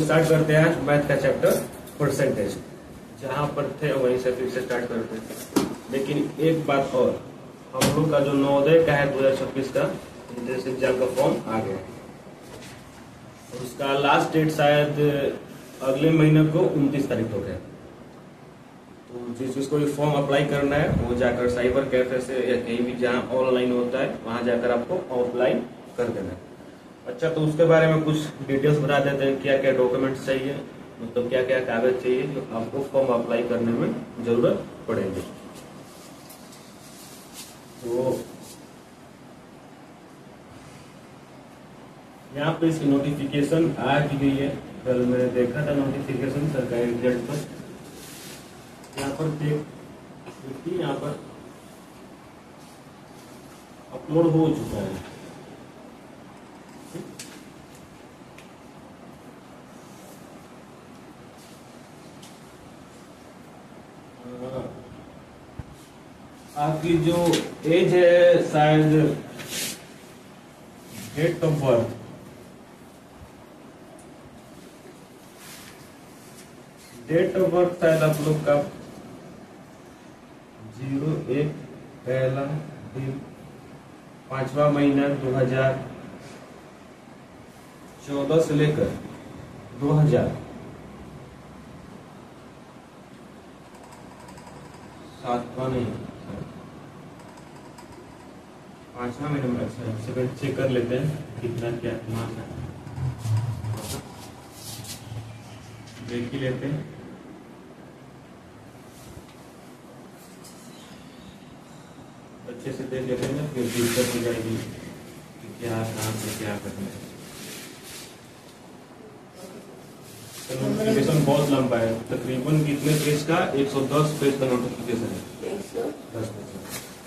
Start करते हैं math का चैप्टर परसेंटेज। जहां पर थे वहीं से फिर से स्टार्ट करते हैं। लेकिन एक बात और, हम लोग का जो नवोदय का है 2026 का इंट्रेंस एग्जाम का फॉर्म आ गया है। उसका लास्ट डेट शायद अगले महीने को 29 तारीख को है। तो जिसको भी फॉर्म अप्लाई करना है वो जाकर साइबर कैफे से या कहीं भी जहाँ ऑनलाइन होता है वहां जाकर आपको अप्लाई कर देना है। अच्छा, तो उसके बारे में कुछ डिटेल्स बता देते हैं, क्या क्या डॉक्यूमेंट्स चाहिए, मतलब क्या क्या कागज चाहिए जो आपको फॉर्म अप्लाई करने में जरूरत पड़ेगी। तो यहाँ पे इसकी नोटिफिकेशन आ गई है। कल मैंने देखा था नोटिफिकेशन सरकारी रिजल्ट पर। यहाँ पर देखिए, यहाँ पर अपलोड हो चुका है। आपकी जो एज है, शायद डेट ऑफ बर्थ, शायद आप लोग का 01 पहला दिन 5वां महीना 2014 से लेकर 2007वां नहीं 5वां महीना में। अच्छा, सेकंड चेक कर लेते हैं कितना क्या मार्क्स है, देख ही लेते हैं। अच्छे से देख लेते हैं, फिर दिक्कत हो जाएगी कि क्या कहाँ से क्या करना है। नोटिफिकेशन बहुत लंबा है, तकरीबन कितने पेज का, 110 पेज का नोटिफिकेशन है। 10 पेज।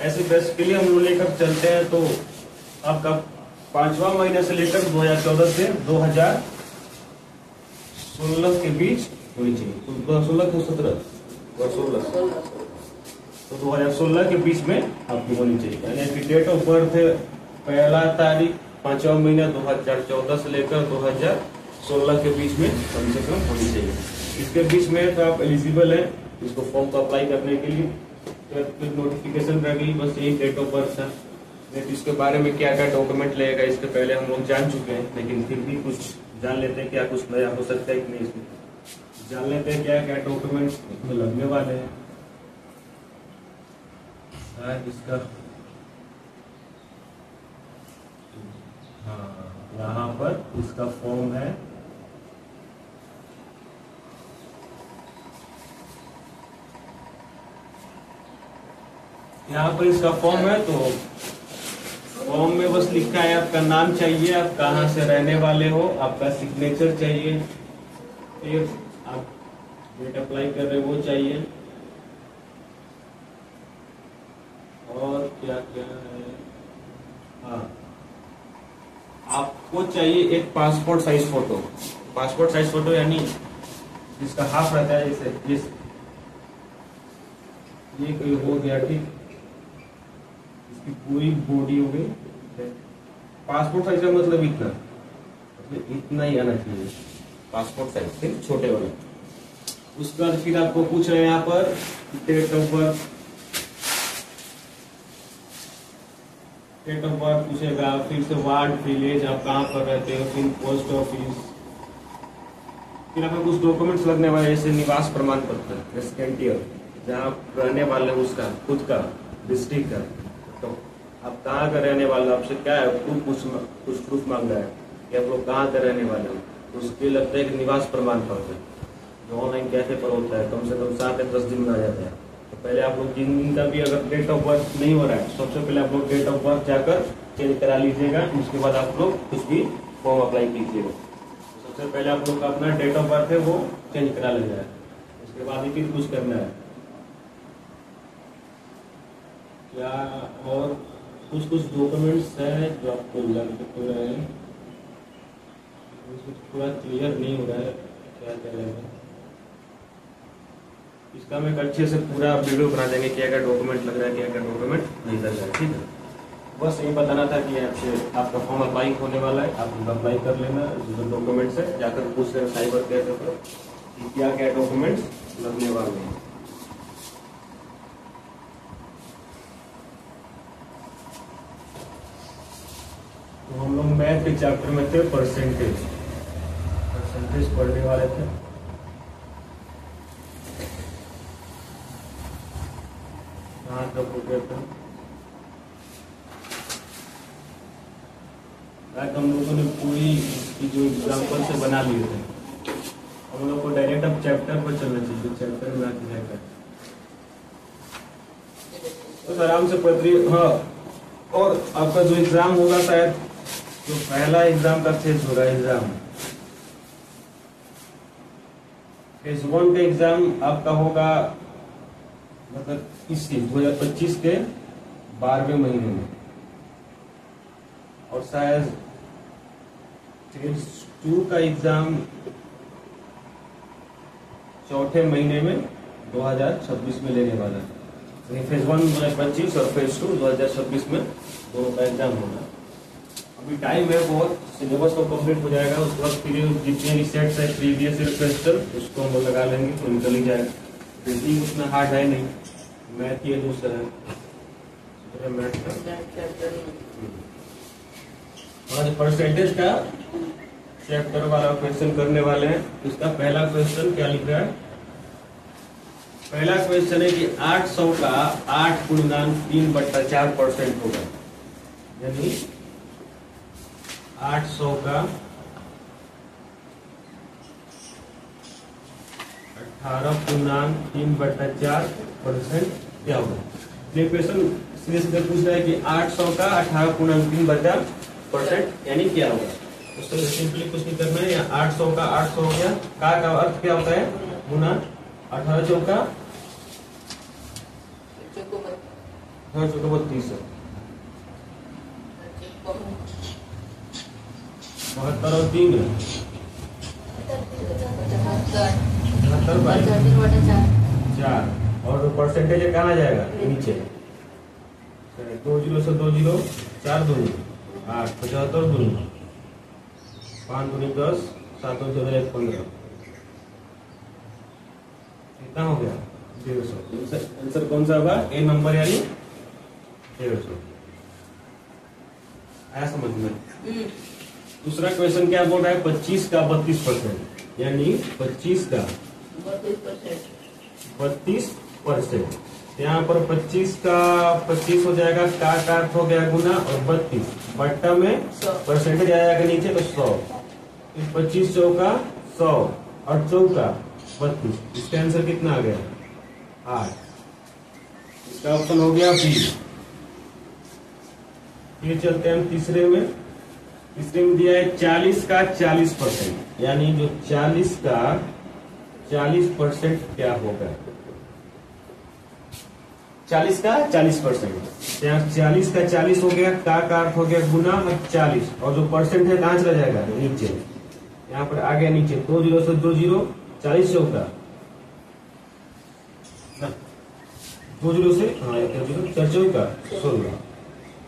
ऐसे बेसिकली हम लोग लेकर चलते हैं तो आपका 5वां महीने से लेकर 2014 से 2016 के बीच होनी चाहिए। 2016 को 17 तो 2016 के बीच में आपकी होनी चाहिए। यानी कि डेट ऑफ बर्थ है पहला तारीख 5वां महीना 2014 से लेकर 2016 के बीच में कम से कम होनी चाहिए। इसके बीच में तो आप एलिजिबल है इसको फॉर्म को अप्लाई करने के लिए। तो नोटिफिकेशन रह गई, बस यही डेट ऑफ बर्थ था। इसके बारे में क्या क्या डॉक्यूमेंट लगेगा इसके पहले हम लोग जान चुके हैं, लेकिन फिर भी कुछ जान लेते हैं क्या कुछ नया हो सकता है कि नहीं। इसमें जान लेते हैं क्या क्या डॉक्यूमेंट इसमें लगने वाले हैं। इसका हाँ, यहाँ पर इसका फॉर्म है। यहाँ पर इसका फॉर्म है, तो फॉर्म में बस लिखा है आपका नाम चाहिए, आप कहाँ से रहने वाले हो, आपका सिग्नेचर चाहिए, फिर आप डेट अप्लाई कर रहे हो वो चाहिए, और क्या क्या है। हाँ, आपको चाहिए एक passport size photo. Passport size photo यानी जिसका हाफ रहता है, जैसे ये कोई हो गया, ठीक, इसकी पूरी बॉडी हो गई। पासपोर्ट साइज का मतलब इतना ही आना चाहिए पासपोर्ट साइज, ठीक, छोटे वाले। उसके बाद फिर आपको पूछ रहे हैं यहाँ पर डेट ऑफ बर्थ पूछेगा, फिर से वार्ड, विलेज, आप कहाँ पर रहते हो, फिर पोस्ट ऑफिस, फिर आपको कुछ डॉक्यूमेंट्स लगने वाले जैसे निवास प्रमाण पत्र, रेसिडेंटियल, जहाँ आप रहने वाले हैं उसका खुद का डिस्ट्रिक्ट का, तो आप कहाँ का रहने वाले, आपसे क्या है कुछ प्रूफ मांग रहा है कि आप लोग कहाँ के रहने वाले हो। उसके लगता है कि निवास प्रमाण पत्र जो ऑनलाइन कैफे पर होता है, कम से कम 7 या 10 दिन में आ जाता है। तो पहले आप लोग जिन दिन का भी अगर डेट ऑफ बर्थ नहीं हो रहा है, सबसे पहले आप लोग डेट ऑफ बर्थ जाकर चेंज करा लीजिएगा। उसके बाद आप लोग कुछ भी फॉर्म अप्लाई कीजिएगा। सबसे पहले आप लोग का अपना डेट ऑफ बर्थ है वो चेंज करा लेना है, उसके बाद ही फिर कुछ करना है। क्या और कुछ डॉक्यूमेंट्स है जो आपको लग रहे हैं, पूरा क्लियर नहीं हो रहा है क्या करेगा। इसका हम एक अच्छे से पूरा वीडियो बना देंगे, क्या क्या डॉक्यूमेंट लग रहा है, क्या क्या डॉक्यूमेंट नहीं लग रहा है, ठीक है। बस ये बताना था कि आपसे आपका फॉर्म अप्लाई होने वाला है, आप अप्लाई कर लेना। जो डॉक्यूमेंट्स है जाकर पूछ लेना साइबर केयर पर कि क्या क्या डॉक्यूमेंट्स लगने वाले हैं। तो हम लोग मैथ के चैप्टर में थे, परसेंटेज पढ़ने वाले थे। कहाँ तक हो गया था? हम लोगों ने पूरी इसकी जो एग्जाम्पल से बना लिए थे। हम लोग को डायरेक्ट अब चैप्टर पर चलना चाहिए, चैप्टर में आगे जाकर तो आराम से पढ़ रही। हाँ, और आपका जो एग्जाम होगा, शायद जो पहला एग्जाम का फेज होगा, एग्जाम फेज 1 का एग्जाम आपका होगा मतलब इसी 2025 के 12वें महीने में, और शायद फेज 2 का एग्जाम चौथे महीने में 2026 में लेने वाला है। फेज 1 2025 और फेज 2 2026 में दोनों का एग्जाम होगा। अभी टाइम है बहुत, सिलेबस तो कंप्लीट हो जाएगा। उस वक्त फिर जितने रिसेट्स है प्रीवियस ईयर क्वेश्चन उसको हम लगा लेंगे तो निकल ही जाएगा। रेटिंग उतना हार्ड है नहीं, मैथ ये दूसरा है मैथ का। और परसेंटेज का चैप्टर वाला क्वेश्चन करने वाले हैं। इसका पहला क्वेश्चन क्या लिख रहा है? पहला क्वेश्चन है कि 800 का 8/3/4% होगा, यानी 800 का 18/3/4% क्या होगा? ये क्वेश्चन सीधे पूछ रहा है कि 800 का 18/3/4% यानी क्या होगा। उसको सिंपली कुछ नहीं करना है। या 800 का 800 हो गया, का अर्थ क्या होता है? गुना 18 चौका 32 है, 72 और 3 है 4। और परसेंटेज कहाँ जाएगा? नीचे 2 0 से 2 0 4 2 8 75 2 5 2 10 7 2 1 15 कितना हो गया? 150। आंसर कौन सा होगा? ए नंबर यानी 150। आया समझ में? दूसरा क्वेश्चन क्या बोल रहा है? 25 का 32%, यानी 25 का 32%। यहाँ पर 25 का 25 हो जाएगा, का अर्थ हो गया गुना, और 32 बट्टा में परसेंटेज आएगा नीचे तो 100। 25 चौका 100 और चौका 32। इसका आंसर कितना आ गया? 8। इसका ऑप्शन हो गया बी। फिर चलते हैं तीसरे में। तीसरे में दिया है 40 का 40%, यानी जो 40 का 40% क्या होगा? 40 का 40%, यहाँ 40 का 40 हो गया, का अर्थ हो गया गुना और 40, और जो परसेंट है कहाँ चला जाएगा? नीचे। यहाँ पर आ गया नीचे 2 0 से 2 0 40 चौका 2 0 से 4 चौका 16,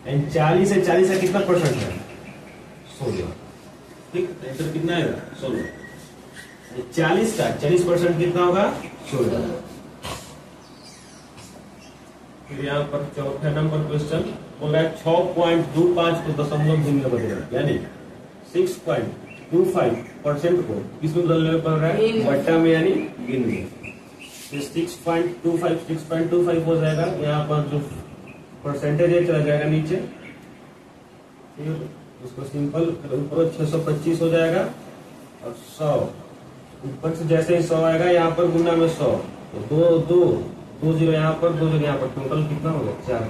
एंड 40 से 40 का कितना परसेंट है? 16। ठीक, आंसर कितना है? 16। 40 का 40% कितना होगा? 16। फिर यहाँ पर चौथा नंबर क्वेश्चन बोल रहा है 6.25 को दशमलव भिन्न बदलेगा, यानी 6.25% को किसमें बदलने पड़ रहा है? बट्टा में यानी भिन्न में। 6.25 हो जाएगा। यहाँ पर जो परसेंटेज है चला जाएगा नीचे, फिर उसको सिंपल ऊपर 625 हो जाएगा, और 100 ऊपर से जैसे ही 100 आएगा यहाँ पर गुना में 100, तो 2 0 यहाँ पर 2 0 यहाँ पर, टोटल कितना होगा? 4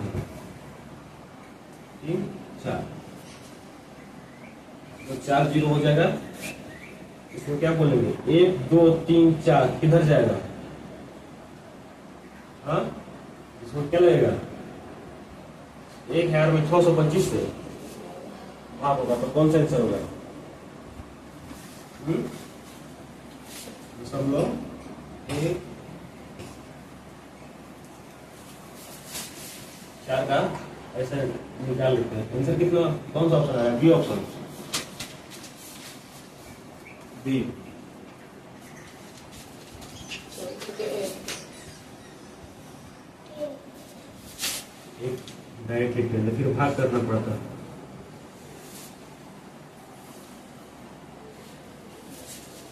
3 4, तो 4 0 हो जाएगा। इसमें क्या बोलेंगे? 1 2 3 4 किधर जाएगा? हाँ, इसमें क्या लगेगा? 1000 में 625 से आप होगा, तो कौन सा आंसर होगा? दशमलव 1 4 का ऐसा निकाल लेते हैं। आंसर कितना, कौन सा ऑप्शन आया? B option, B. एक डायरेक्ट लिख लेते, फिर भाग करना पड़ता है।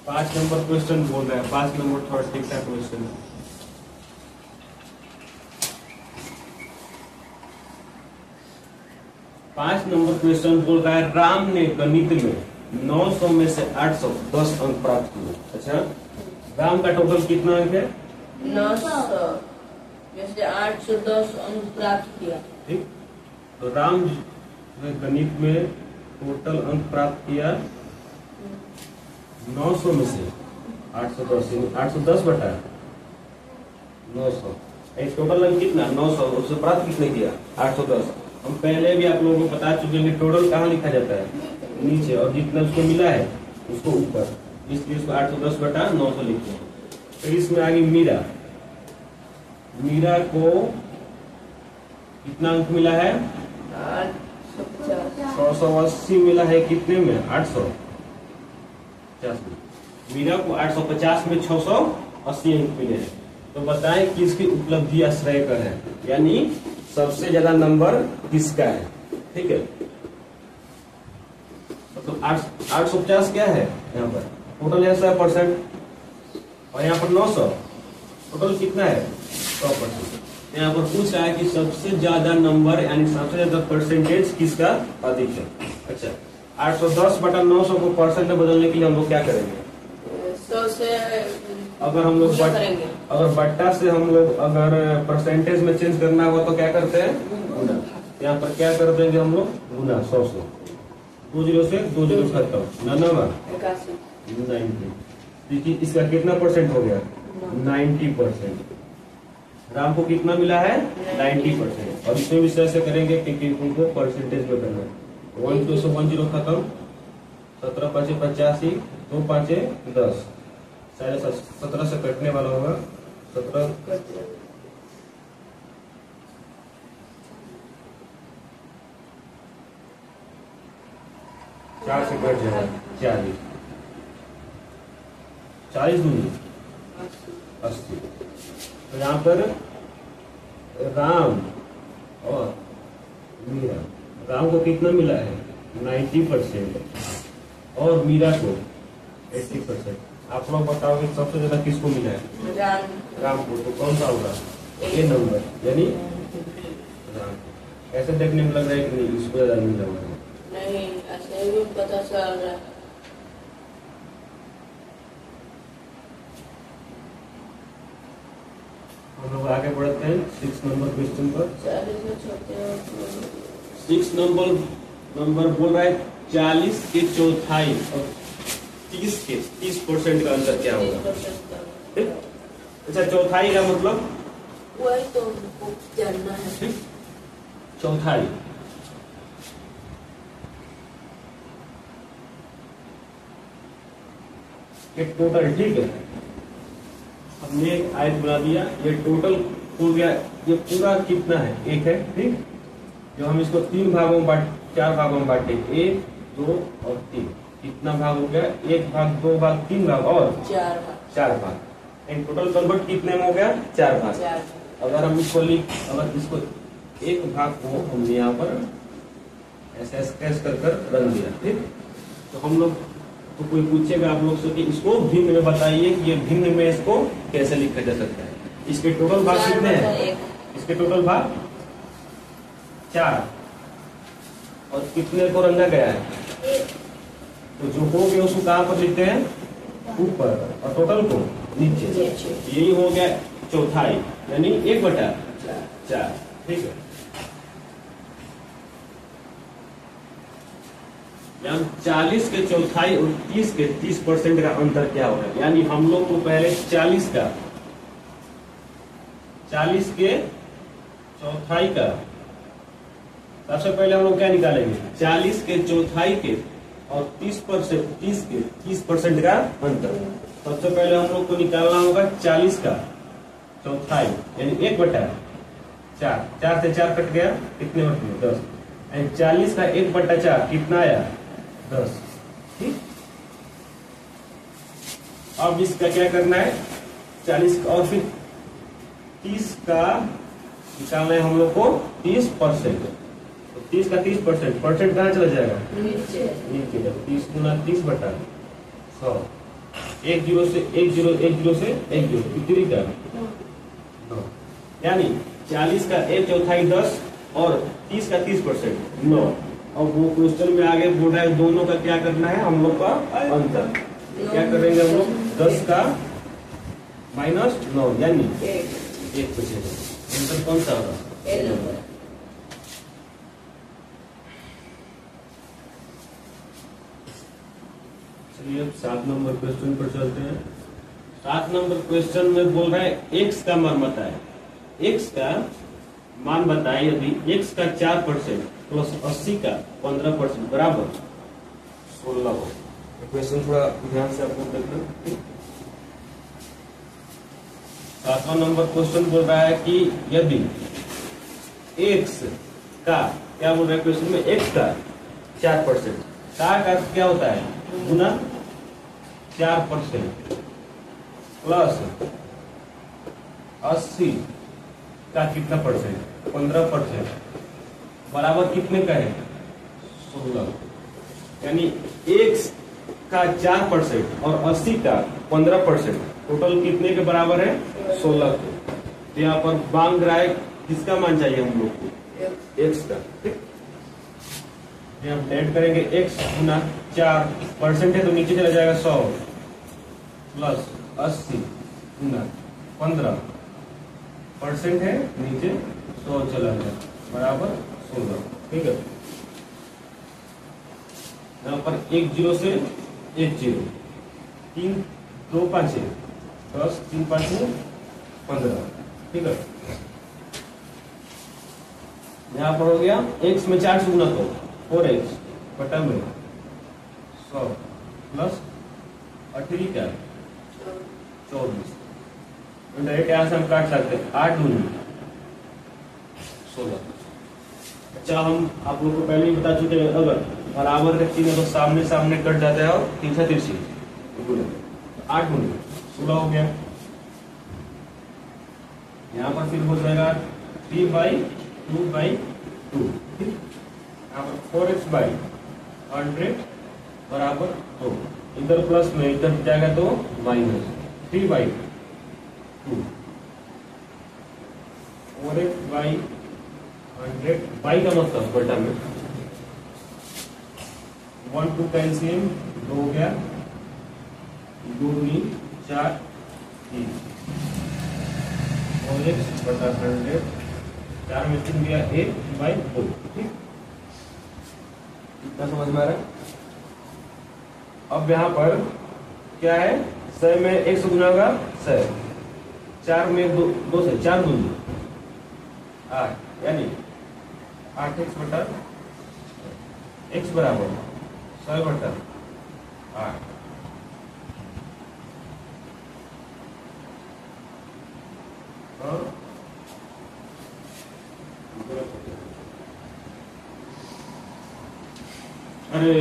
पांच नंबर क्वेश्चन बोल रहा है, 5 नंबर थोड़ा ठीक ठाक क्वेश्चन है। 5 नंबर क्वेश्चन बोल रहा है, राम ने गणित में 900 में से 810 अंक प्राप्त किए। अच्छा, राम का टोटल कितना अंक है? 900 में से 810 अंक प्राप्त किया। ठीक, तो राम ने गणित में टोटल अंक प्राप्त किया 900 में से 810, 810 बटा 900। एक टोटल अंक कितना? 900, उससे प्राप्त किसने किया? 810। हम पहले भी आप लोगों को बता चुके हैं कि टोटल कहाँ लिखा जाता है? नीचे, और जितना उसको मिला है उसको ऊपर, इसलिए उसको 810 बटा 900 लिखते हैं। फिर इसमें आ गई मीरा। मीरा को कितना अंक मिला है? 680 मिला है। कितने में? 850 में। मीरा को 850 में 680 अंक मिले हैं। तो बताएं किसकी उपलब्धि आश्रयकर है, यानी सबसे ज्यादा नंबर किसका है? ठीक है, तो 850 क्या है? यहाँ पर टोटल है 100% और यहाँ पर 900, टोटल कितना है? 100%। यहाँ पर पूछा है कि सबसे ज्यादा नंबर यानी सबसे ज्यादा परसेंटेज किसका अधिक है। अच्छा, 810 बटा 900 को परसेंट में बदलने के लिए हम लोग क्या करेंगे? 100 से अगर हम लोग अगर बट्टा से हम लोग अगर परसेंटेज में चेंज करना होगा तो क्या करते हैं? गुना। यहाँ पर क्या कर देंगे हम लोग? गुना 100 से। 2 जीरो से 2 जीरो खत्म, 90। देखिए इसका कितना परसेंट हो गया? 90%। राम को कितना मिला है? 90%। और इसमें भी ऐसे करेंगे क्योंकि उनको परसेंटेज में करना है। 1 2 से 1 जीरो खत्म, 17 5 85, 2 5 10, 17 से कटने वाला होगा 17, 4 से कट जाएगा 40, 40 दूनी 80। तो यहाँ पर राम और मीरा, राम को कितना मिला है? 90% और मीरा को 80%। आप लोग बताओगे सबसे ज्यादा किसको मिला है? राम को। तो कौन सा होगा? ए नंबर, यानी राम को। ऐसे देखने में लग रहा है कि नहीं इसको ज्यादा मिला हुआ है? नहीं, ऐसे भी पता चल रहा है। हम लोग आगे बढ़ते हैं 6 नंबर क्वेश्चन पर। 6 नंबर बोल रहा है 40 के चौथाई और 30% का अंतर क्या होगा? अच्छा, चौथाई का मतलब वही तो हमको जानना है। चौथाई एक टोटल, ठीक है, हमने एक आयत बना दिया, ये टोटल हो गया। ये पूरा कितना है? 1 है। ठीक, जो हम इसको 3 भागों में 4 भागों में बांटे, 1 2 और 3। कितना भाग हो गया? 1 भाग, 2 भाग, 3 भाग और 4 भाग। इन टोटल कन्वर्ट कितने में हो गया? 4 भाग। अगर हम इसको अगर इसको 1 भाग को हमने यहाँ पर ऐसे स्केच कर रख दिया। ठीक, तो हम लोग तो कोई पूछेगा आप लोग से कि इसको भिन्न में बताइए कि ये भिन्न में इसको कैसे लिखा जा सकता है। इसके टोटल भाग कितने हैं? इसके टोटल भाग 4 और कितने को रंगा गया है? तो जो हो गया उसको कहाँ पर लिखते हैं? ऊपर, और टोटल को नीचे। यही हो गया चौथाई, यानी 1/4। ठीक है, 40 के चौथाई और 30 के 30% का अंतर क्या होगा? यानी हम लोग को पहले 40 के चौथाई का, सबसे पहले हम लोग क्या निकालेंगे? 40 के चौथाई के और 30% का अंतर। सबसे पहले हम लोग को निकालना होगा 40 का चौथाई, यानी 1/4। 4, 4 से 4 कट गया, कितने बचे 10। एंड 40 का 1/4 कितना आया 10। ठीक, अब इसका क्या करना है 40 और फिर 30 का निकालना है हम लोग को 30%। तो 30 का 30% परसेंट कहाँ चला जाएगा नीचे। नीचे। 30 गुना 30/100। 1 0 से 1 0 1 0 से 1 0 कितनी का 9। यानी 40 का 1/4 10 और 30 का 30% 9। अब वो क्वेश्चन में आगे बोल रहा है दोनों का क्या करना है हम लोग का अंतर। क्या करेंगे हम लोग 10 का -9 यानी 1 बचेगा। आंसर कौन सा होगा ए नंबर। चलिए अब 7 नंबर क्वेश्चन पर चलते हैं। 7 नंबर क्वेश्चन में बोल रहा है x का मान बताए। x का मान बताए यदि x का 4% प्लस 80 का 15% बराबर 16 हो। क्वेश्चन थोड़ा ध्यान से आपको देखना। 7वां नंबर क्वेश्चन बोल रहा है कि यदि x का क्या बोल रहा है क्वेश्चन में x का 4% का क्या होता है गुना 4% प्लस 80 का कितना परसेंट 15% बराबर कितने का है 16। यानी x का 4% और 80 का 15% टोटल कितने के बराबर है 16 के। तो यहाँ पर मांग रहा है किसका मान चाहिए हम लोग को x का। ठीक, हम ऐड करेंगे x गुना 4% है तो नीचे चला जाएगा 100 प्लस 80 गुना 15% है नीचे 100 चला गया बराबर 16। ठीक है, यहाँ पर 1 0 से 1 0 3 2 5 10 3 5 15। ठीक है, यहाँ पर हो गया x में 4 से गुना तो 4x बटा में 100 प्लस 18 क्या 24। डायरेक्ट यहाँ से हम काट सकते हैं 8 दूनी 16। अच्छा हम आप लोगों को पहले ही बता चुके हैं अगर बराबर का चिन्ह तो सामने सामने कट जाता है और तिरछा तिरछी 8 दूनी 16 हो गया। यहाँ पर फिर हो जाएगा 3/2/2। यहाँ पर 4x/100 बराबर 2। इधर प्लस में इधर जाएगा तो माइनस 3/2 4x/100 बाई का मतलब बटा में 1 2 का एलसीएम 2 हो गया 2 दूनी 4 3 4x/100 4 में 3 गया 1/2। ठीक, इतना समझ में आ रहा है। अब यहाँ पर क्या है 100 में 1 से गुना होगा 100 4 में 2 से 4 दूनी 8 यानी 8x बटा x बराबर 100 बटा 8। अरे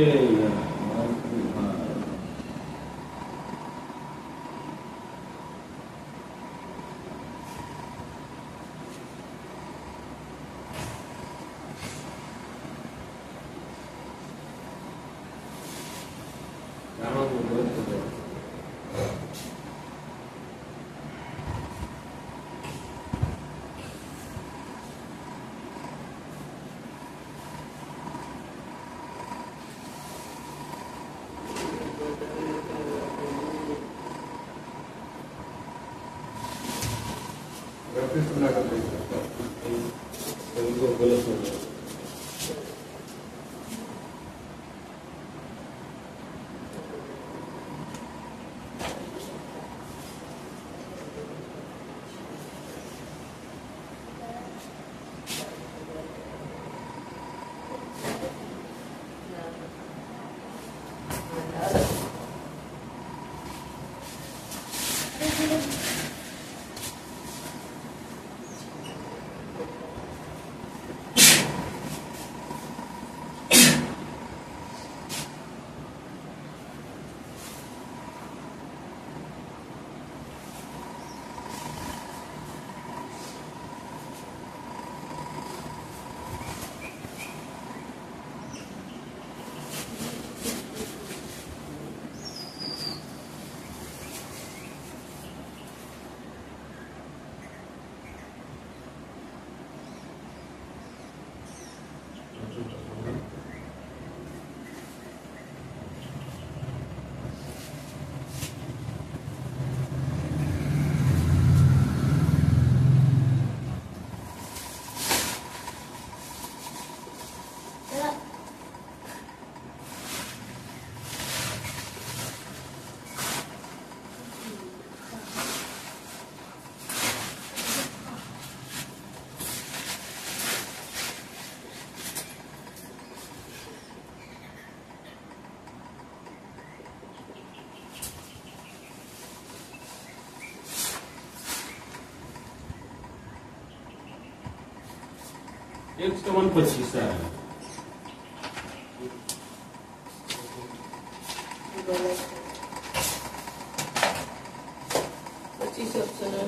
गलत हो गया। x का मान 25 है। पच्चीस ऑप्शन है।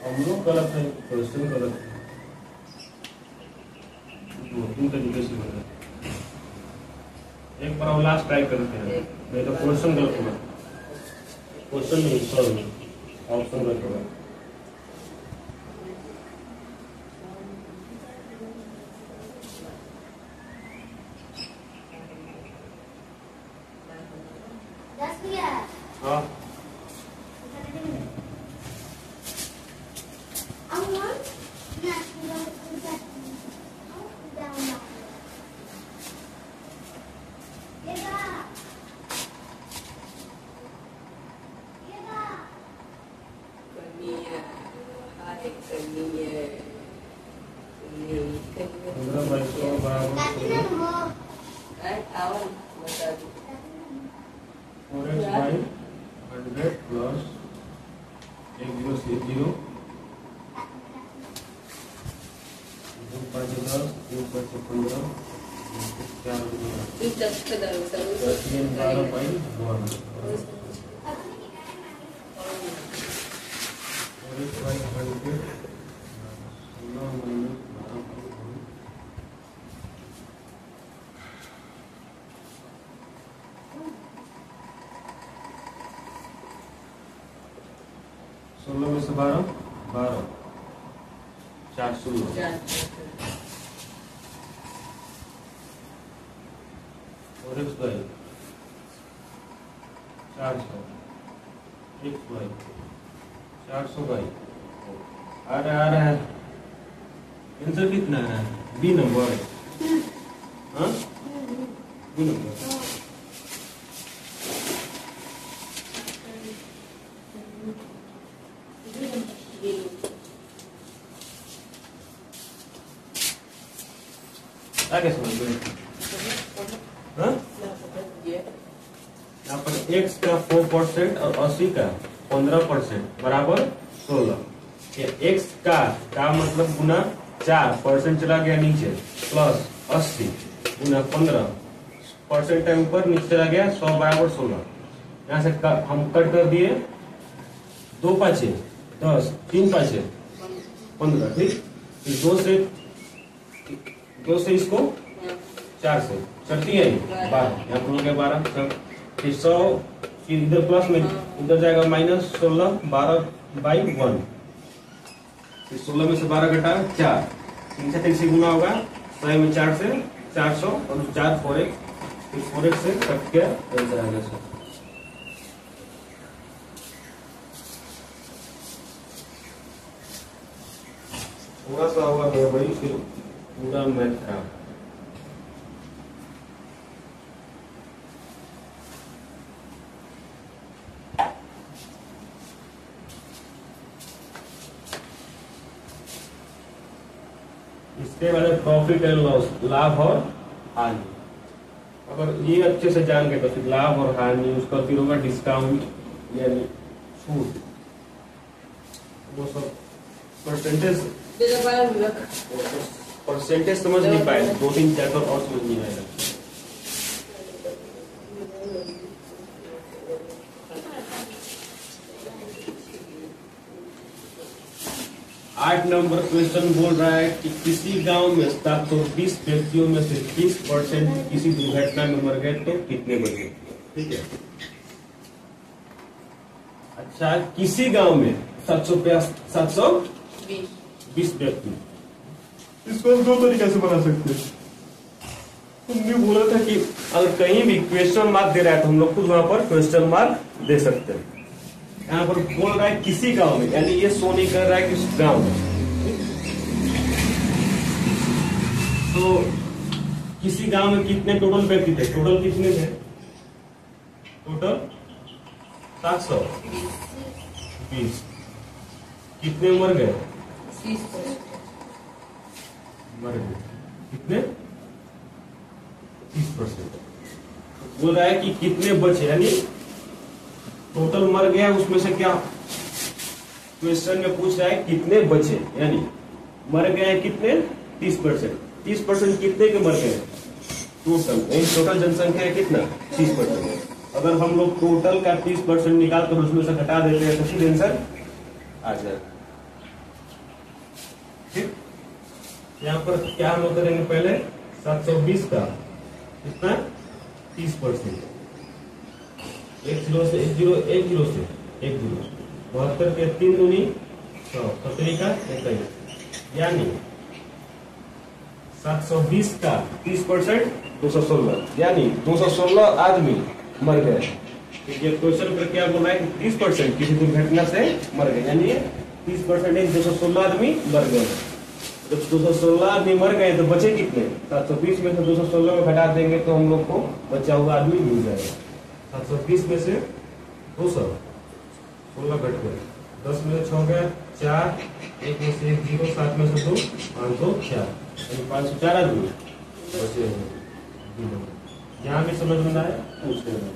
हम लोग गलत है, क्वेश्चन गलत है। दो-तीन तरीके से गलत। एक बार और लास्ट ट्राई करते हैं, नहीं तो क्वेश्चन गलत होगा। क्वेश्चन नहीं, सॉरी, ऑप्शन गलत होगा। हाँ सोलह में से 12 12 416 और x by 400 x by 400 by आ रहा है। आंसर कितना है? बी नंबर है। हाँ बी नंबर। आगे समझ गए? हाँ? यहाँ पर x का 4% और 80 का 15% बराबर 16। x का मतलब गुना 4% चला गया नीचे प्लस 80 गुना 15% टाइम ऊपर नीचे चला गया 100 बराबर 16। यहाँ से हम कट कर दिए 2 पाँचे 10 3 पाँचे 15। ठीक, 2 से इसको 4 से चलती है 12, यहाँ पर हो गया 12। फिर 100 फिर इधर प्लस में इधर जाएगा माइनस 16 12 बाई 1। फिर 16 में से 12 घटा 4 3 से 3 से गुना होगा 100 में 4 से 400 और 4 4x फिर 4x से कट के आंसर आ गया। थोड़ा सा होगा मेरा भाई, फिर पूरा मैथ खराब। इसके बाद प्रॉफिट एंड लॉस, लाभ और हानि। अगर ये अच्छे से जान के तो फिर लाभ और हानि, उसका फिर होगा डिस्काउंट यानी छूट, वो सब परसेंटेज समझ नहीं पाए। 2-3 चैप्टर और समझ नहीं आएगा। आठ नंबर क्वेश्चन बोल रहा है कि किसी गांव में 720 व्यक्तियों में से 30% किसी दुर्घटना में मर गए तो कितने बचे? ठीक है, अच्छा किसी गांव में 720 व्यक्ति, इसको हम 2 तरीके से बना सकते हैं। तुमने बोला था कि अगर कहीं भी क्वेश्चन मार्क दे रहा है तो हम लोग खुद वहां पर क्वेश्चन मार्क दे सकते हैं। यहाँ पर बोल रहा है किसी गांव में, यानी ये शो नहीं कर रहा है किस गांव में। तो किसी गांव में कितने टोटल व्यक्ति थे? टोटल कितने थे? टोटल 720। कितने मर गए? मर गए कितने? 30%। बोल रहा है कि कितने बचे, यानी टोटल मर गया उसमें से क्या क्वेश्चन में पूछ रहा है कितने बचे, यानी मर गए कितने? 30%। 30% कितने के मर गए? टोटल जनसंख्या है कितना? 30%। अगर हम लोग टोटल का 30% निकाल कर उसमें से घटा देते हैं तो सीधे आंसर आ जाए। ठीक, यहाँ पर क्या हम लोग करेंगे? पहले 720 का कितना? 30%। 10 से 10 से 72 के 3 दूनी 100, 70 का 21, यानी 720 का 30% 216, यानी 216 आदमी मर गए। ये क्वेश्चन पर क्या बोल रहा है कि 30% किसी दुर्घटना से मर गए, यानी 30% 216 आदमी मर गए। जब 216 आदमी मर गए तो बचे कितने? 720 में से 216 में घटा देंगे तो हम लोग को बचा हुआ आदमी मिल जाएगा। 720 में से 216 घट गए, 10 में से 6 गया 4, 1 में से 1 0, 7 में से 2 504, 504 आदमी बचे। यहाँ भी समझ में आया? पूछ लेना।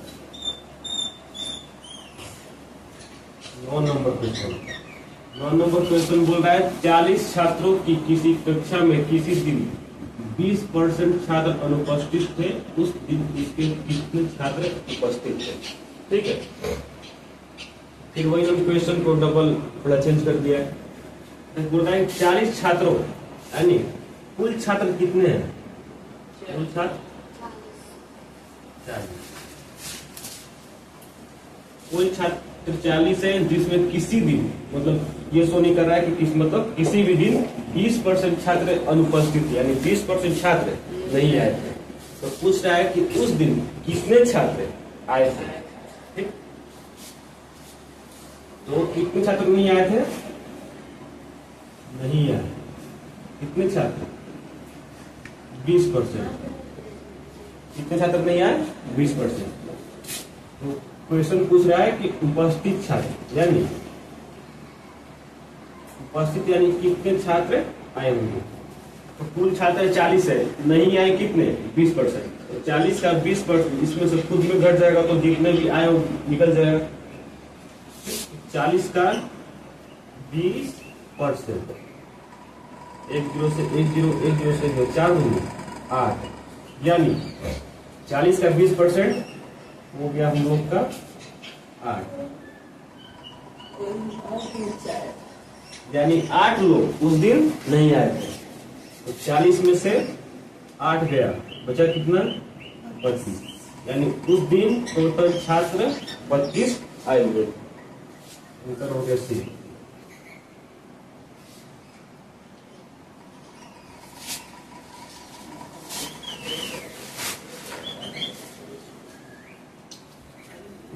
9 नंबर क्वेश्चन। 9 नंबर क्वेश्चन बोल रहा है 40 छात्रों की किसी कक्षा में किसी दिन 20% छात्र अनुपस्थित थे, उस दिन इसके कितने छात्र उपस्थित थे? ठीक है, फिर वही हम क्वेश्चन को डबल थोड़ा चेंज कर दिया है। बोल रहा है 40 छात्रों, यानी कुल छात्र कितने हैं? कुल छात्र 40। कुल छात्र 40 है, जिसमें किसी दिन, मतलब ये शो नहीं कर रहा है कि किस, मतलब किसी भी दिन 20% छात्र अनुपस्थित, यानी 20% छात्र नहीं आए थे। तो पूछ रहा है कि उस दिन कितने छात्र आए थे। ठीक, तो कितने छात्र नहीं आए थे? नहीं आए। कितने छात्र? 20%। कितने छात्र नहीं आए? 20%। तो क्वेश्चन पूछ रहा है कि उपस्थित छात्र, यानी उपस्थित यानी कितने छात्र आए होंगे। तो कुल छात्र 40 है, नहीं आए कितने? 20%। तो 40 का 20% इसमें से खुद में घट जाएगा तो जितने भी आए वो निकल जाएगा। 40 का 20%, 1 0 से 1 0, 1 0 से 0, 4 दूनी 8, यानी 40 का 20% हो गया हम लोग का 8, यानी 8 लोग उस दिन नहीं आए थे। तो 40 में से 8 गया, बचा कितना? 32, यानी उस दिन टोटल छात्र 32 आए हुए। आंसर हो गया सी।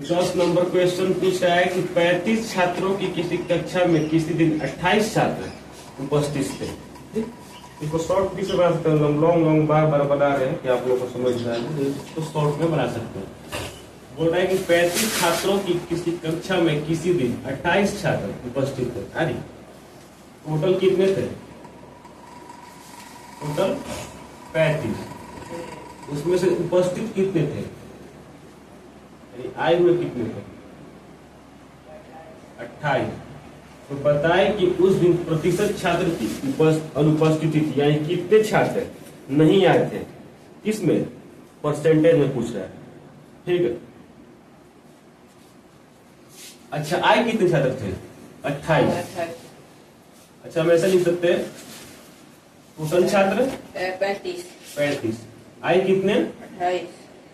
दस नंबर क्वेश्चन पूछ रहा है कि 35 छात्रों की किसी कक्षा में किसी दिन 28 छात्र उपस्थित थे। इसको शॉर्ट भी से बना सकते हैं, हम लॉन्ग बार बार बना रहे हैं कि आप लोगों को समझ जाए, इसको शॉर्ट में बना सकते हैं। बोल रहा है कि 35 छात्रों की किसी कक्षा में किसी दिन 28 छात्र उपस्थित थे। अरे टोटल कितने थे? टोटल 35, उसमें से उपस्थित कितने थे? आए हुए कितने थे? 28। तो बताए कि उस दिन प्रतिशत छात्र की अनुपस्थिति थी, यानी कितने छात्र नहीं आए थे, किसमें? परसेंटेज में पूछ रहा है। ठीक है, अच्छा आए कितने छात्र थे? 28। अच्छा हम ऐसा लिख सकते हैं, टोटल छात्र 35, आए कितने? 28।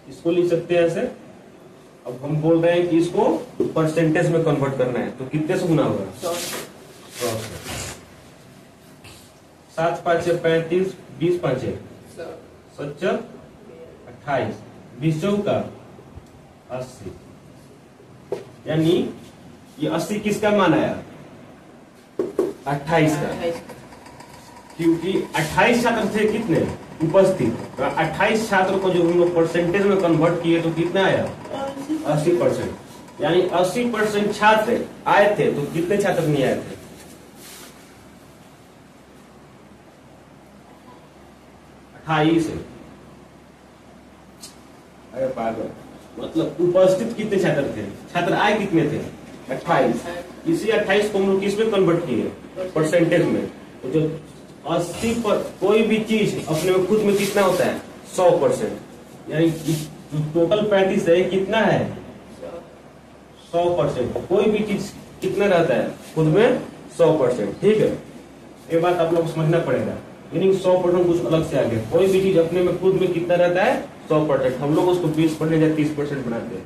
इसको लिख सकते हैं ऐसे। अब हम बोल रहे हैं कि इसको परसेंटेज में कन्वर्ट करना है, तो कितने से गुना होगा? 100 से। 7 5 35, 20 5 70, 28, 20 चौका 80, यानी ये 80 किसका मान आया? 28 का, क्योंकि 28 छात्र थे कितने उपस्थित, तो 28 छात्रों को जो हम लोग परसेंटेज में कन्वर्ट किए तो कितना आया? 80%, यानी 80% छात्र आए थे, तो कितने छात्र नहीं आए थे? 28। अरे पागल, मतलब उपस्थित कितने छात्र थे, छात्र आए कितने थे? 28। इसी 28 को हम लोग किस में कन्वर्ट किए? परसेंटेज में। तो जो 80 पर कोई भी चीज अपने में खुद में कितना होता है? 100%, यानी टोटल 35 है, कितना है? 100%। कोई भी चीज कितना रहता है खुद में? 100%। ठीक है, ये बात आप लोग को समझना पड़ेगा। मीनिंग 100% कुछ अलग से आ गया। कोई भी चीज अपने में खुद में कितना रहता है? 100%। हम लोग उसको 20% या 30% बनाते हैं।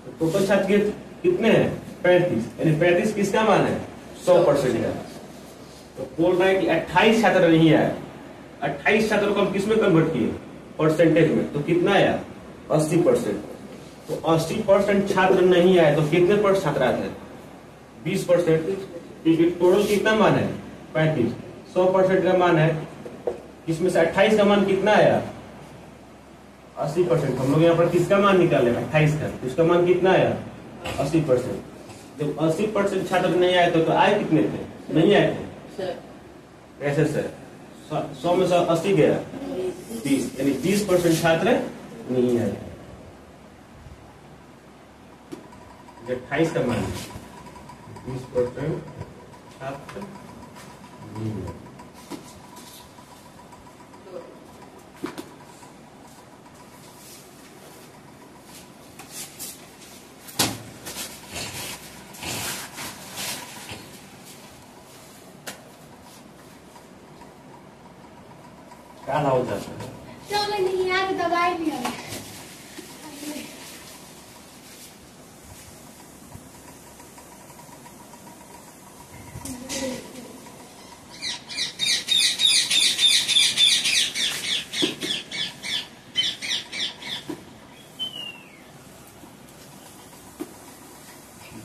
तो टोटल छात्र कितने हैं? 35, यानी 35 किसका मान है? 100% है। तो बोल रहे हैं कि 28 छात्र नहीं आए, 28 छात्रों को हम किस में कन्वर्ट किए? परसेंटेज में। तो कितना आया? 80%। तो 80% छात्र नहीं आए तो कितने परसेंट छात्र आए थे? 20%। टोटल कितना मान है? 35। 100% का मान है, इसमें से 28 का मान कितना आया? 80%। हम लोग यहाँ पर किसका मान निकाले? 28 का। उसका मान कितना आया? 80%। जब 80% छात्र नहीं आए तो आए कितने थे? नहीं आए थे। कैसे सर? 100 में से 80 गया 20, यानी 20% छात्र नहीं आए। 28 का मान 20% छात्र नहीं आए। क्या हो जाता है? चलो नहीं यार, दवाई भी है।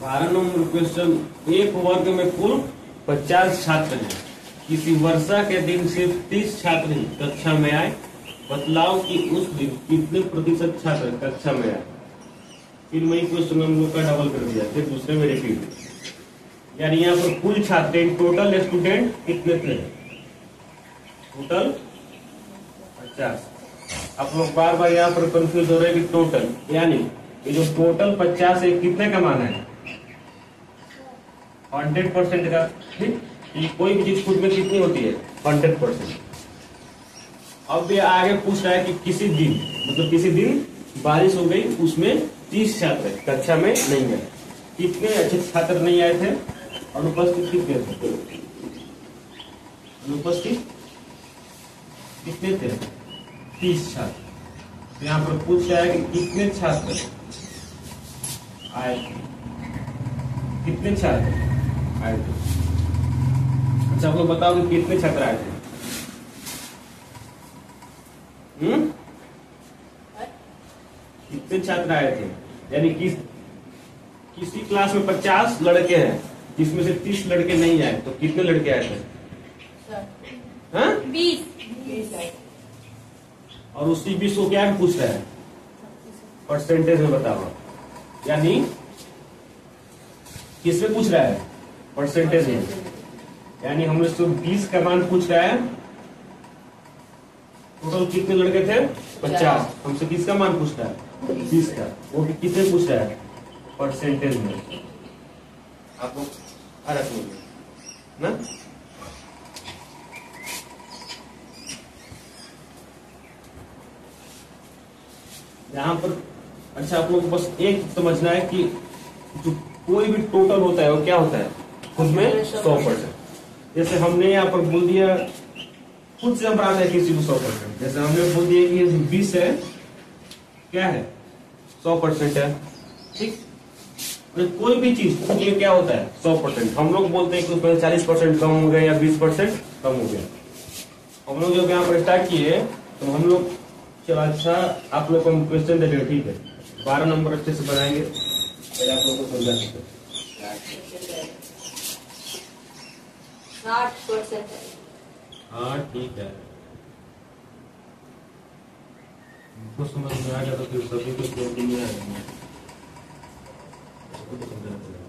बारह नंबर क्वेश्चन। एक वर्ग में कुल 50 छात्र हैं। किसी वर्षा के दिन सिर्फ 30 छात्र ही कक्षा में आए। बतलाओ कि उस दिन कितने प्रतिशत छात्र कक्षा में आए। फिर वही क्वेश्चन हम लोग का डबल कर दिया, फिर दूसरे में रिपीट। यानी यहाँ पर कुल छात्र टोटल स्टूडेंट कितने थे? टोटल 50। आप लोग बार बार यहाँ पर कंफ्यूज हो रहे हैं कि टोटल, यानी ये जो टोटल 50 है कितने का मान है? 100% का। ठीक, ये कोई भी चीज खुद में कितनी होती है? 100%। अब ये आगे पूछ रहा है कि किसी दिन, मतलब किसी दिन बारिश हो गई, उसमें 30 छात्र कक्षा में नहीं गए। कितने अच्छे छात्र नहीं आए थे? अनुपस्थित कितने थे? अनुपस्थित कितने थे? 30 छात्र। यहाँ पर पूछ रहा है कि कितने छात्र आए थे? कितने छात्र आए थे? अच्छा, आप लोग बताओ कि कितने छात्र आए थे? कितने छात्र आए थे? यानी किसी क्लास में 50 लड़के हैं, जिसमें से 30 लड़के नहीं आए, तो कितने लड़के आए थे? 20। और उसी 20 को क्या पूछ रहा है? परसेंटेज में बताओ। यानी किसमें पूछ रहा है? परसेंटेज में। यानी हमने तो 20 का मान पूछ रहा है। टोटल कितने लड़के थे? 50। हमसे किसका मान पूछ रहा है? 20 का। वो कितने पूछ रहा है? परसेंटेज में। आपको ना? यहाँ पर अच्छा, आप लोग को बस एक समझना है कि जो कोई भी टोटल होता है वो क्या होता है? खुद में 100%। जैसे हमने यहाँ पर बोल दिया, खुद से हम बनाते हैं किसी को 100%। जैसे हमने बोल दिया कि ये 20 है, क्या है? 100% है। ठीक, कोई भी चीज खुद में क्या होता है? 100%। हम लोग बोलते हैं कि उसमें 40% कम हो गया या 20% कम हो गया। हम लोग जब यहाँ पर स्टार्ट किए तो हम लोग चलो अच्छा, आप लोग को हम क्वेश्चन दे देंगे, ठीक है। 12 नंबर अच्छे से बनाएंगे, पहले आप लोगों को समझा सकते। 60% है। हाँ ठीक है, हमको समझ में आ गया तो फिर सभी को समझ में आ गया। इसको तो समझना पड़ेगा।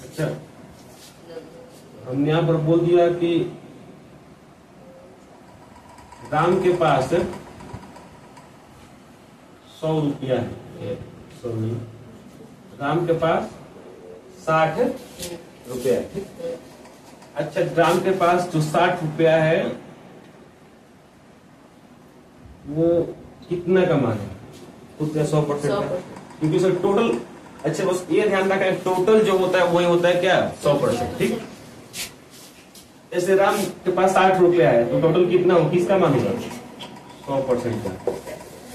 अच्छा, हमने यहाँ पर बोल दिया कि राम के पास 100 रुपया है, 100 नहीं, राम के पास 60 रुपया है, ठीक। अच्छा, राम के पास जो 60 रुपया है वो कितना का मान है? उतना 100% का, क्योंकि सर टोटल, अच्छा बस ये ध्यान रखा है, टोटल जो होता है वही होता है क्या? 100%, ठीक। जैसे राम के पास 60 रुपया है तो टोटल कितना हो, किसका मान होगा? 100% का।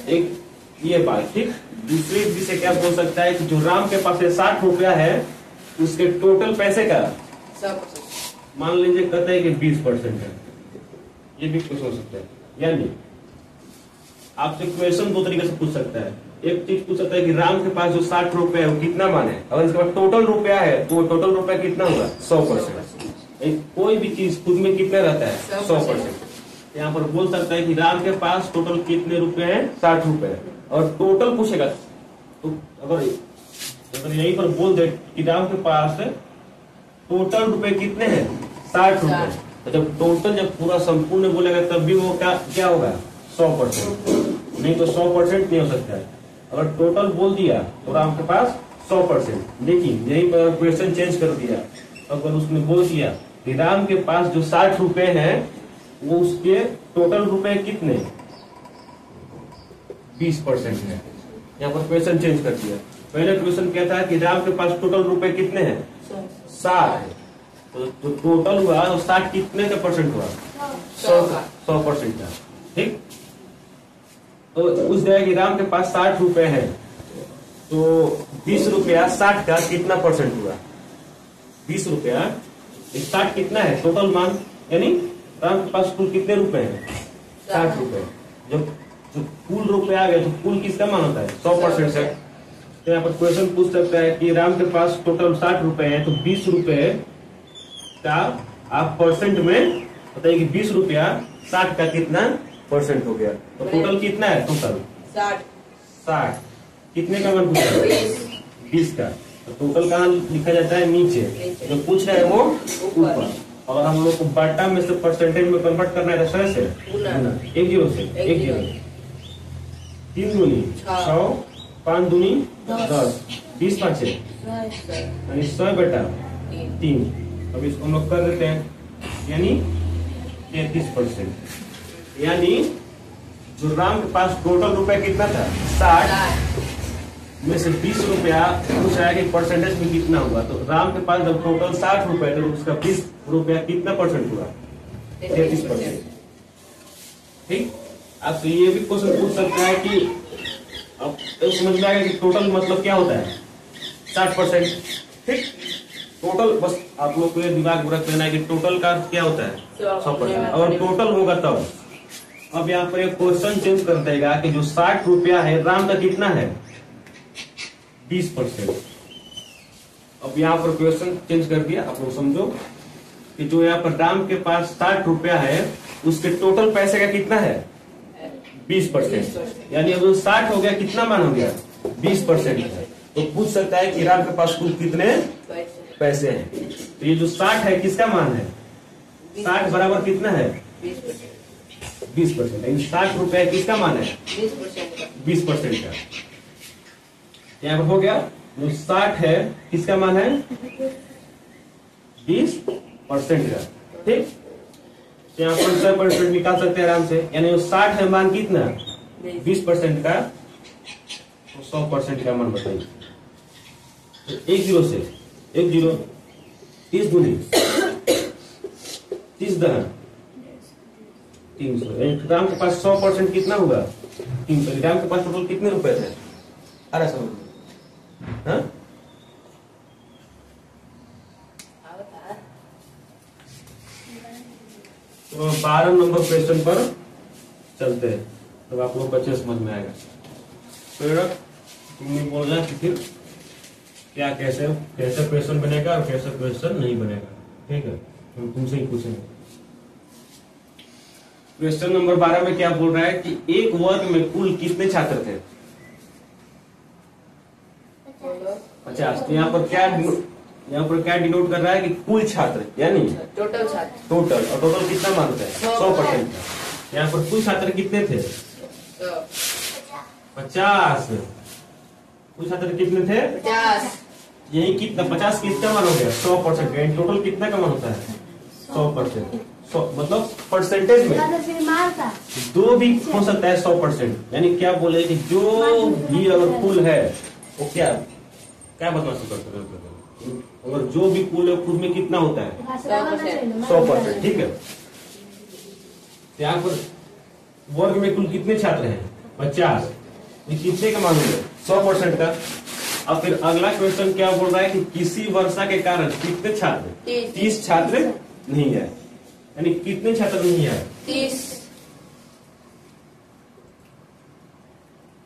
एक ये बात, ठीक। दूसरी जिसे क्या बोल सकता है कि जो राम के पास 60 रुपया है उसके टोटल पैसे का 100%। मान लीजिए कहते हैं कि 20% है, ये भी कुछ हो सकता है। यानी आपसे क्वेश्चन दो तरीके से पूछ सकता है। एक चीज पूछ सकता है कि राम के पास जो 60 रुपया है वो कितना मान है, और इसके बाद टोटल रुपया है तो वो टोटल रुपया कितना होगा? 100%। कोई भी चीज खुद में कितना रहता है? 100%। यहाँ पर बोल सकता है कि राम के पास टोटल कितने रुपए हैं? 60 रुपए, और टोटल पूछेगा तो अगर यहीं पर बोल दे कि राम के पास टोटल रुपए कितने हैं? 60 रुपए, तो जब टोटल जब पूरा संपूर्ण बोलेगा तब भी वो क्या होगा? 100%। नहीं तो 100% नहीं हो सकता है। अगर टोटल बोल दिया तो राम के पास 100%, लेकिन यहीं पर क्वेश्चन चेंज कर दिया, अगर उसने बोल दिया कि राम के पास जो 60 रुपए हैं वो उसके टोटल रुपए कितने? 20% है। यहाँ पर क्वेश्चन चेंज कर दिया। पहले क्वेश्चन क्या था कि राम के पास टोटल रुपए कितने हैं? 60 है, तो जो टोटल हुआ वो 60 कितने का परसेंट हुआ? 100% का, ठीक। तो उस जगह कि राम के पास 60 रुपए है तो 20 रुपया 60 का कितना परसेंट हुआ? 20 रुपया 60 कितना है टोटल मान, यानी राम के पास कुल कितने रुपए हैं? 60 रुपए। जब जो कुल रुपए आ गए तो कुल किसका मान होता है? 100% से। तो यहाँ पर क्वेश्चन पूछ सकता है कि राम के पास टोटल 60 रुपए है तो 20 रुपए का आप परसेंट में बताइए कि 20 रुपया 60 का कितना परसेंट हो गया, तो टोटल कितना है? टोटल 60 कितने का मान पूछा है? 20 का। तो टोटल कहाँ लिखा जाता है? नीचे। जो पूछ रहे हैं वो ऊपर। और हम लोग को बाटा में से परसेंटेज में कन्वर्ट करना है 100 से, 1 जीरो से, 1 जीरो, 3 दूनी 6, 5 दूनी 10, 20 पाँचे यानी 100/3। अब इसको हम लोग कर देते हैं, यानी 33%। यानी जो राम के पास टोटल रुपए कितना था? 60 में से 20 रुपया पूछ रहा है कि परसेंटेज में कितना हुआ, तो राम के पास जब टोटल 60 रुपए तो उसका 20 रुपया कितना परसेंट हुआ? 33%, ठीक। आपसे ये भी क्वेश्चन पूछ सकता है कि अब तो समझ में आएगा कि टोटल मतलब क्या होता है? 60%, ठीक। टोटल बस आप लोग को ये दिमाग में रख लेना है कि टोटल का क्या होता है? 100%। और टोटल होगा तब। अब यहाँ पर एक क्वेश्चन चेंज कर देगा कि जो 60 रुपया है राम का कितना है? 20%। अब यहाँ पर क्वेश्चन चेंज कर दिया, आप लोग समझो कि जो यहाँ पर राम के पास 60 रुपया है उसके टोटल पैसे का कितना है? 20%। यानी अब 60 हो गया, कितना मान हो गया? 20% है। तो पूछ सकता है कि राम के पास कुल कितने पैसे हैं? तो ये जो 60 है किसका मान है? 60 बराबर कितना है? 20%। यानी 60 रुपया किसका मान है? 20% का। यहाँ पर हो गया, जो 60 है किसका मान है? 20% का, ठीक। यहाँ पर 100% निकाल सकते हैं आराम से, यानी 60 है मान कितना? 20% का, तो 100% का मान बताइए। तो 1 जीरो से 1 जीरो, 30 दूनी 30 दहन 300। राम के पास 100% कितना हुआ? 300। राम के पास टोटल कितने रुपए थे? 1800। हाँ? तो 12 नंबर क्वेश्चन पर चलते हैं। तो आप लोग बच्चे समझ में आएगा। फिर तुमने बोलना कि फिर क्या कैसे कैसे क्वेश्चन बनेगा और कैसे क्वेश्चन नहीं बनेगा, ठीक है। हम तुमसे ही पूछेंगे। क्वेश्चन नंबर 12 में क्या बोल रहा है कि एक वर्ग में कुल कितने छात्र थे? 50। तो यहाँ पर क्या डिनोट कर रहा है कि कुल छात्र यानी टोटल छात्र। टोटल, और टोटल कितना मानता है? 100%। यहाँ पर कुल छात्र कितने थे? 50। कुल छात्र कितने थे? 50। यही कितना 50 कितना मान हो गया? 100%। यानी टोटल कितना का मान होता है? 100%। मतलब परसेंटेज में दो भी हो सकता है 100%। यानी क्या बोले कि जो भी अगर कुल है वो क्या बदमाशी कर सकते हैं, अगर जो भी कुल है उसमें कितना होता है? 100%, ठीक है। यहाँ पर वर्ग में कुल कितने छात्र हैं? 50। ये कितने का मान होगा? 100% का। अब फिर अगला क्वेश्चन क्या बोल रहा है कि किसी वर्षा के कारण कितने छात्र? 30 छात्र नहीं है। यानी कितने छात्र नहीं है?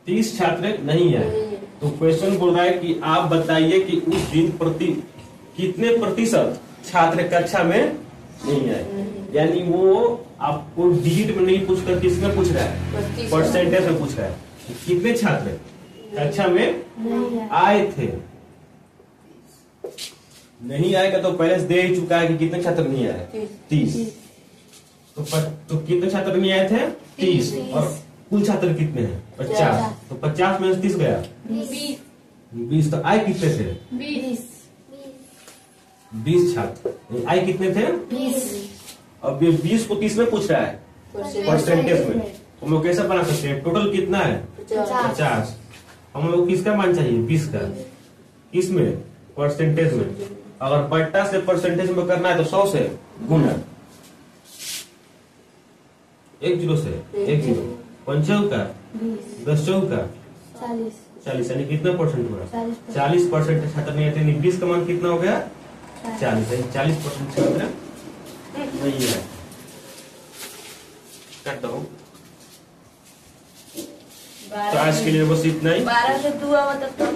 30 छात्र नहीं है। तो क्वेश्चन बोल रहा है कि आप बताइए कि उस दिन कितने प्रतिशत छात्र कक्षा में नहीं आए। यानी वो आपको डिजिट में नहीं पूछकर किसमें पूछ रहा है? परसेंटेज में पूछ रहा है। कितने छात्र कक्षा में आए थे? नहीं आएगा तो पहले से दे ही चुका है कि कितने छात्र नहीं आए? 30। तो कितने छात्र नहीं आए थे? 30। और कुल छात्र कितने हैं? 50। तो 50 में 30 गया 20। तो आए कितने थे? 20 छात्र। आए कितने थे? 20। अब ये 20 को 30 में पूछ रहा है परसेंटेज में। हम लोग कैसे बना सकते हैं? टोटल कितना है? 50। हम लोग किसका मान चाहिए? 20 का। किसमें? परसेंटेज में। अगर 50 से परसेंटेज में करना है तो 100 से गुना, 1 0 से 1 0, 5 का 10 का 40। यानी कितना परसेंट हुआ? 40% छात्र नहीं आते। 20 का मान कितना हो गया? 40। 40% छात्र नहीं है। करता हूँ। तो आज के लिए बस इतना ही। 12 से 2 मतलब तो